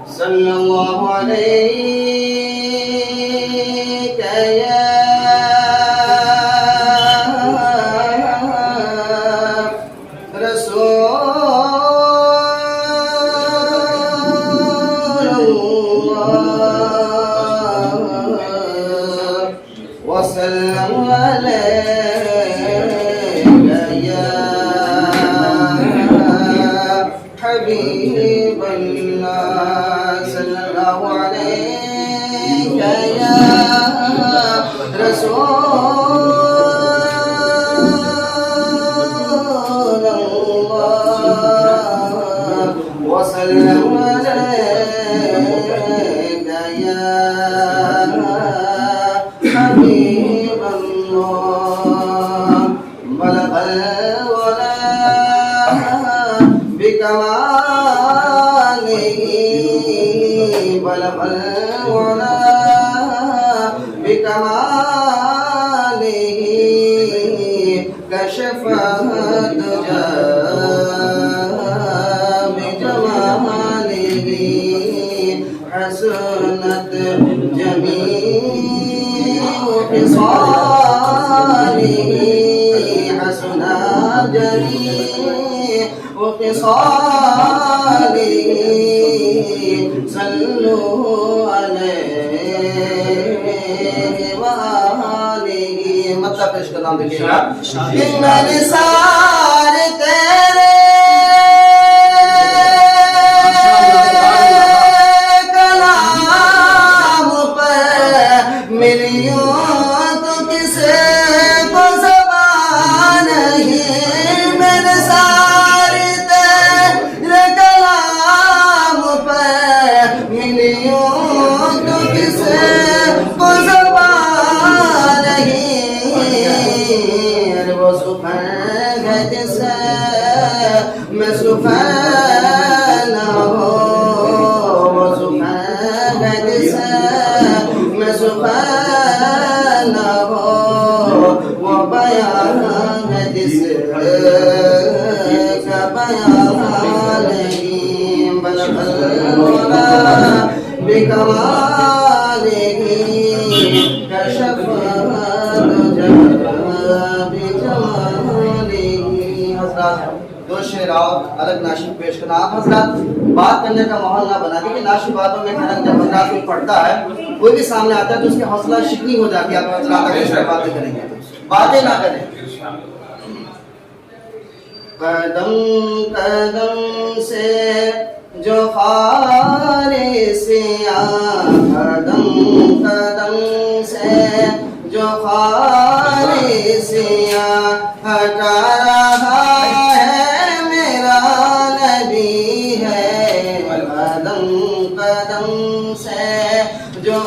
صلی اللہ علیک یا رسول اللہ وسلم علیک یا حبیب اللہ صلی اللہ علیک یا رسول اللہ وسلم علیک یا حبیب اللہ بلغ الولا بکمالہ بلغ الولا بکمالہ کشف الدجى بجمالہ حسنت جمیع خصالہ حسنت جمیع خصالہ صلوا علیہ وآلہ مطلب پیش کا نام دیکھیے گا کہ میں نثار تیرے کلام پر ملیوں تو کسے کو زبان نہیں میں نثار تیرے کلام پر ملیوں تو کسے کو زبان نہیں وہ سخن ہے جسے میں سخن نہ ہو وہ سخن ہے جسے میں سخن نہ ہو وہ بیان ہے جسے کا بیان نہیں بلغ الولا بکمالہ کشف الدجى بجمالہ حضرات دو شعر اور الگ ناشد پیش کرنا آپ حضرات بات کرنے کا ماحول نہ بنا دیجیے ناشد باتوں میں کھڑک جب حضرات کوئی پڑھتا ہے کوئی بھی سامنے آتا ہے تو اس کی حوصلہ شکنی ہو جاتی ہے آپ حضرات اگر اس پر باتیں کریں گے باتیں نہ کریں قدم قدم سے جو فارسیاں قدم قدم سے جو فارسیاں ہٹا رہا ہے میرا نبی ہے قدم قدم سے جو